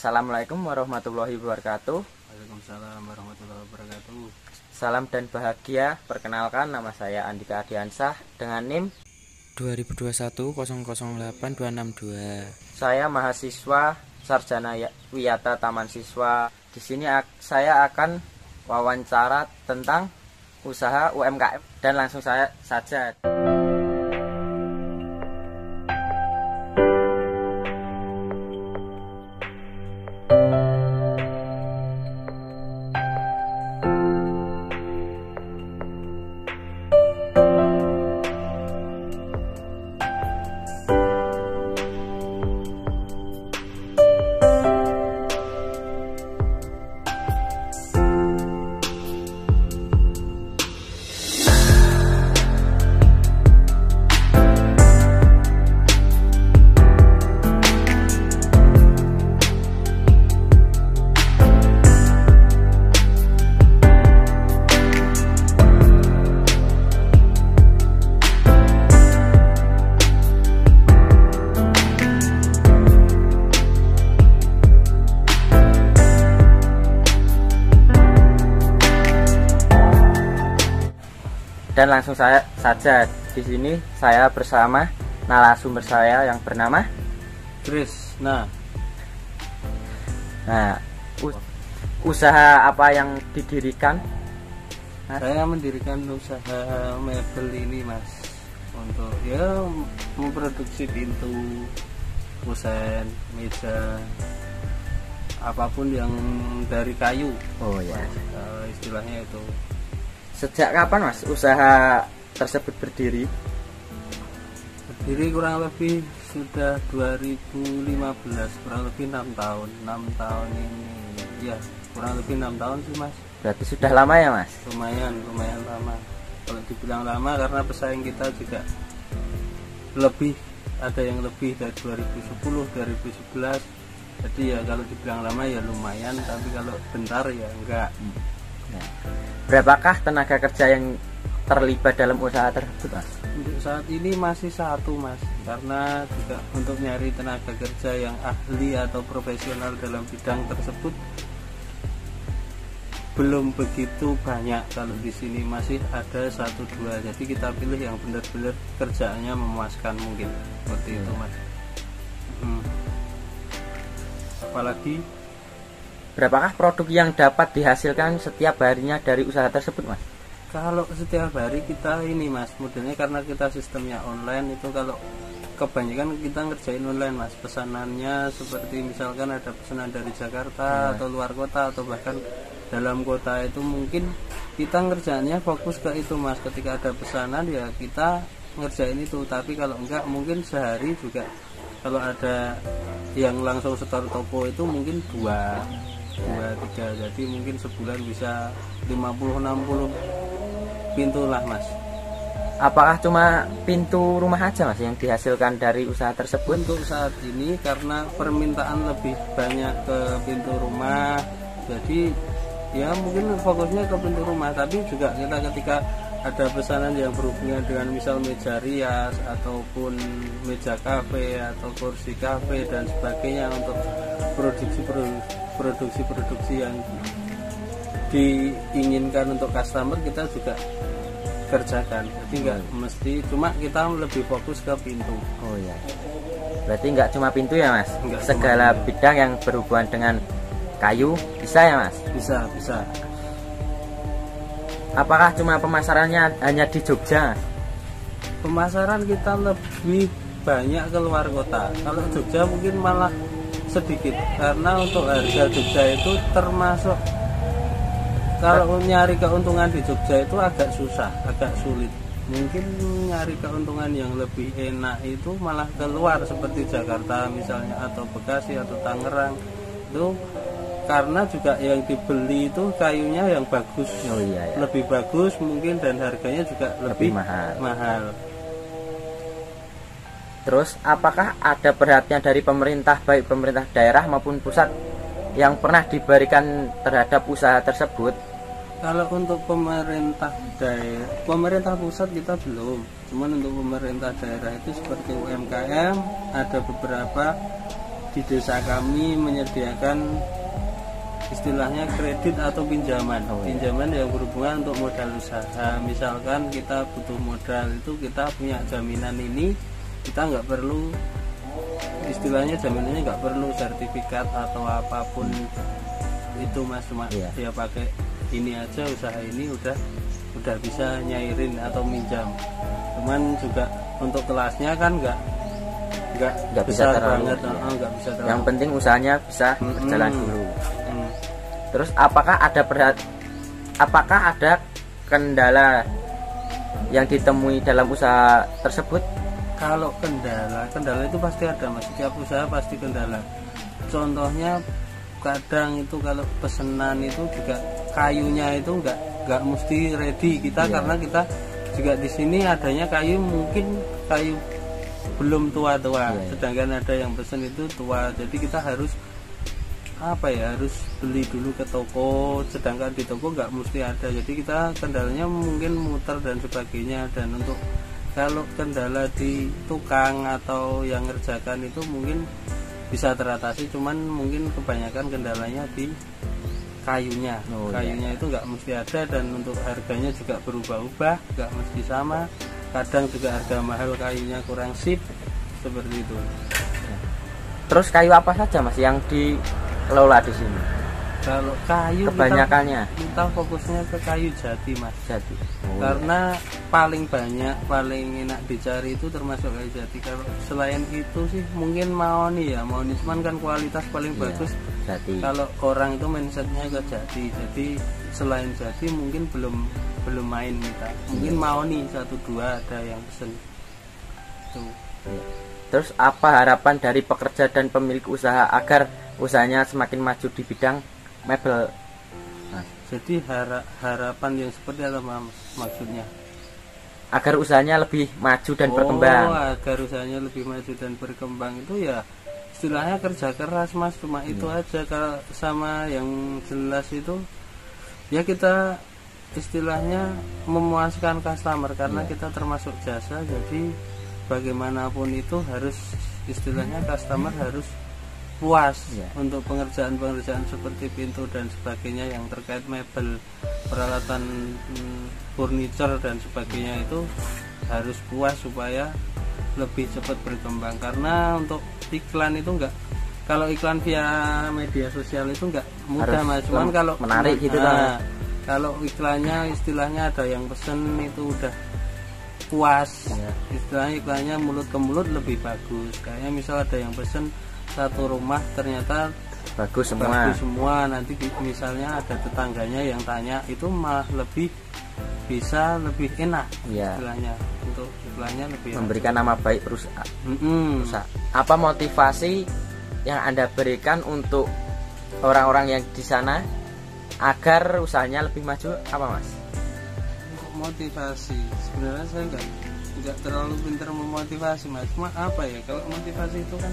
Assalamualaikum warahmatullahi wabarakatuh. Waalaikumsalam warahmatullahi wabarakatuh. Salam dan bahagia. Perkenalkan, nama saya Andika Adiansah dengan NIM 2021008262. Saya mahasiswa Sarjana Wiyata Taman Siswa. Di sini saya akan wawancara tentang usaha UMKM dan langsung saja. Dan langsung saja di sini saya bersama narasumber saya yang bernama Chris. Usaha apa yang didirikan? Saya mendirikan usaha mebel ini, Mas, untuk memproduksi pintu, kusen, meja, apapun yang dari kayu. Oh ya. Istilahnya itu. Sejak kapan, Mas, usaha tersebut berdiri? Berdiri kurang lebih sudah 2015, kurang lebih 6 tahun. 6 tahun ini. Ya, kurang lebih 6 tahun sih, Mas. Berarti sudah lama ya, Mas? Lumayan lama. Kalau dibilang lama karena pesaing kita juga lebih, ada yang lebih dari 2010, 2011. Jadi ya kalau dibilang lama ya lumayan, tapi kalau bentar ya enggak. Nah, berapakah tenaga kerja yang terlibat dalam usaha tersebut, Mas? Untuk saat ini masih satu, Mas, karena juga untuk nyari tenaga kerja yang ahli atau profesional dalam bidang tersebut belum begitu banyak. Kalau di sini masih ada 1-2, jadi kita pilih yang benar-benar kerjaannya memuaskan mungkin seperti itu, Mas. Apalagi berapakah produk yang dapat dihasilkan setiap harinya dari usaha tersebut, Mas? kalau setiap hari kita ini, Mas, modelnya karena kita sistemnya online itu, kalau kebanyakan kita ngerjain online, Mas. Pesanannya seperti misalkan ada pesanan dari Jakarta atau luar kota atau bahkan dalam kota, itu mungkin kita ngerjainnya fokus ke itu, Mas. Ketika ada pesanan ya kita ngerjain itu, tapi kalau enggak mungkin sehari juga kalau ada yang langsung setor toko itu mungkin 2-3, jadi mungkin sebulan bisa 50-60 pintu lah, Mas. Apakah cuma pintu rumah aja, Mas, yang dihasilkan dari usaha tersebut? Untuk saat ini karena permintaan lebih banyak ke pintu rumah, jadi ya mungkin fokusnya ke pintu rumah, tapi juga kita ketika ada pesanan yang berhubungan dengan misal meja rias ataupun meja kafe atau kursi kafe dan sebagainya untuk produksi yang diinginkan untuk customer, kita juga kerjakan. Jadi nggak mesti, cuma kita lebih fokus ke pintu. Oh ya. Berarti nggak cuma pintu ya, Mas? Enggak, segala bidang yang berhubungan dengan kayu bisa ya, Mas? Bisa. Apakah cuma pemasarannya hanya di Jogja? Pemasaran kita lebih banyak ke luar kota. Kalau Jogja mungkin malah sedikit, karena untuk harga Jogja itu termasuk, kalau nyari keuntungan di Jogja itu agak susah, agak sulit. Mungkin nyari keuntungan yang lebih enak itu malah keluar seperti Jakarta misalnya, atau Bekasi atau Tangerang. Itu karena juga yang dibeli itu kayunya yang bagus. Oh iya ya. Lebih bagus mungkin, dan harganya juga lebih mahal. Terus apakah ada perhatian dari pemerintah, baik pemerintah daerah maupun pusat, yang pernah diberikan terhadap usaha tersebut? Kalau untuk pemerintah pusat kita belum, cuman untuk pemerintah daerah itu seperti UMKM ada beberapa, di desa kami menyediakan istilahnya kredit atau pinjaman. Pinjaman yang berhubungan untuk modal usaha. Misalkan kita butuh modal, itu kita punya jaminan ini, kita nggak perlu, istilahnya jaminannya nggak perlu sertifikat atau apapun itu mas, cuma dia pakai ini aja, usaha ini udah bisa nyairin atau minjam. Cuman juga untuk kelasnya kan nggak bisa terlalu banget, nggak bisa terlalu. Yang penting usahanya bisa berjalan dulu. Terus apakah ada kendala yang ditemui dalam usaha tersebut? Kalau kendala itu pasti ada mas, setiap usaha pasti kendala. Contohnya kadang itu kalau pesanan itu juga kayunya itu nggak mesti ready kita, karena kita juga di sini adanya kayu, mungkin kayu belum tua-tua, sedangkan ada yang pesen itu tua, jadi kita harus harus beli dulu ke toko, sedangkan di toko nggak mesti ada, jadi kita kendalanya mungkin muter dan sebagainya. Dan untuk kalau kendala di tukang atau yang ngerjakan itu mungkin bisa teratasi, cuman mungkin kebanyakan kendalanya di kayunya. Kayunya itu nggak mesti ada, dan untuk harganya juga berubah-ubah, nggak mesti sama, kadang juga harga mahal, kayunya kurang sip, seperti itu. Terus kayu apa saja mas yang dikelola di sini? Kalau kayu kebanyakannya kita fokusnya ke kayu jati mas. Jati. Karena paling banyak, paling enak dicari itu termasuk kayu jati. Kalau selain itu sih mungkin mahoni cuman kan kualitas paling bagus jati. Kalau orang itu mindsetnya ke jati, jadi selain jati mungkin belum main kita. Mungkin mahoni 1-2 ada yang pesen tuh. Terus apa harapan dari pekerja dan pemilik usaha agar usahanya semakin maju di bidang mebel? Jadi harapan yang seperti apa maksudnya? Agar usahanya lebih maju dan berkembang. Agar usahanya lebih maju dan berkembang itu ya istilahnya kerja keras mas, cuma itu aja. Kalau sama yang jelas itu ya kita istilahnya memuaskan customer, karena kita termasuk jasa, jadi bagaimanapun itu harus istilahnya customer harus puas untuk pengerjaan-pengerjaan seperti pintu dan sebagainya yang terkait mebel, peralatan furniture dan sebagainya, itu harus puas supaya lebih cepat berkembang. Karena untuk iklan itu kalau iklan via media sosial itu enggak mudah mas, cuman kalau menarik gitu kalau iklannya istilahnya ada yang pesen itu udah puas, istilahnya iklannya mulut ke mulut lebih bagus. Kayaknya misal ada yang pesen satu rumah ternyata bagus semua, nanti misalnya ada tetangganya yang tanya, itu malah lebih enak istilahnya, untuk iklannya lebih memberikan nama baik perusahaan. Apa motivasi yang Anda berikan untuk orang-orang yang di sana agar usahanya lebih maju, apa mas? Motivasi sebenarnya saya nggak terlalu pintar memotivasi mas, cuma kalau motivasi itu kan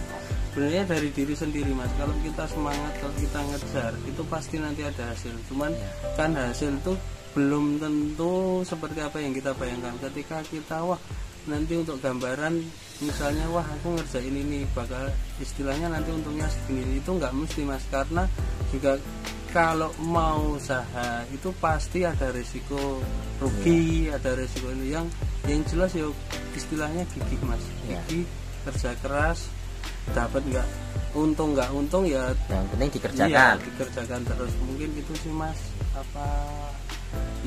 sebenarnya dari diri sendiri mas. Kalau kita semangat, kalau kita ngejar, itu pasti nanti ada hasil. Cuman kan hasil itu belum tentu seperti apa yang kita bayangkan. Ketika kita nanti untuk gambaran misalnya aku ngerjain ini bakal istilahnya nanti untungnya segini, itu nggak mesti mas. Karena juga kalau mau usaha itu pasti ada risiko rugi, ada risiko ini. Yang jelas ya istilahnya gigih mas, gigih, kerja keras, dapat nggak untung ya yang penting dikerjakan. Dikerjakan terus. Mungkin itu sih mas.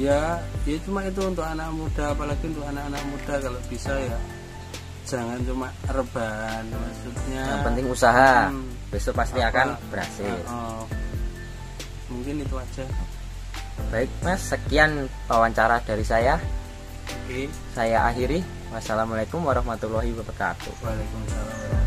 Ya cuma itu untuk anak muda, apalagi untuk anak-anak muda, kalau bisa ya jangan cuma rebahan, maksudnya yang penting usaha, besok pasti akan berhasil. Mungkin itu aja. Baik mas, sekian wawancara dari saya. Oke. Saya akhiri. Wassalamualaikum warahmatullahi wabarakatuh. Waalaikumsalam.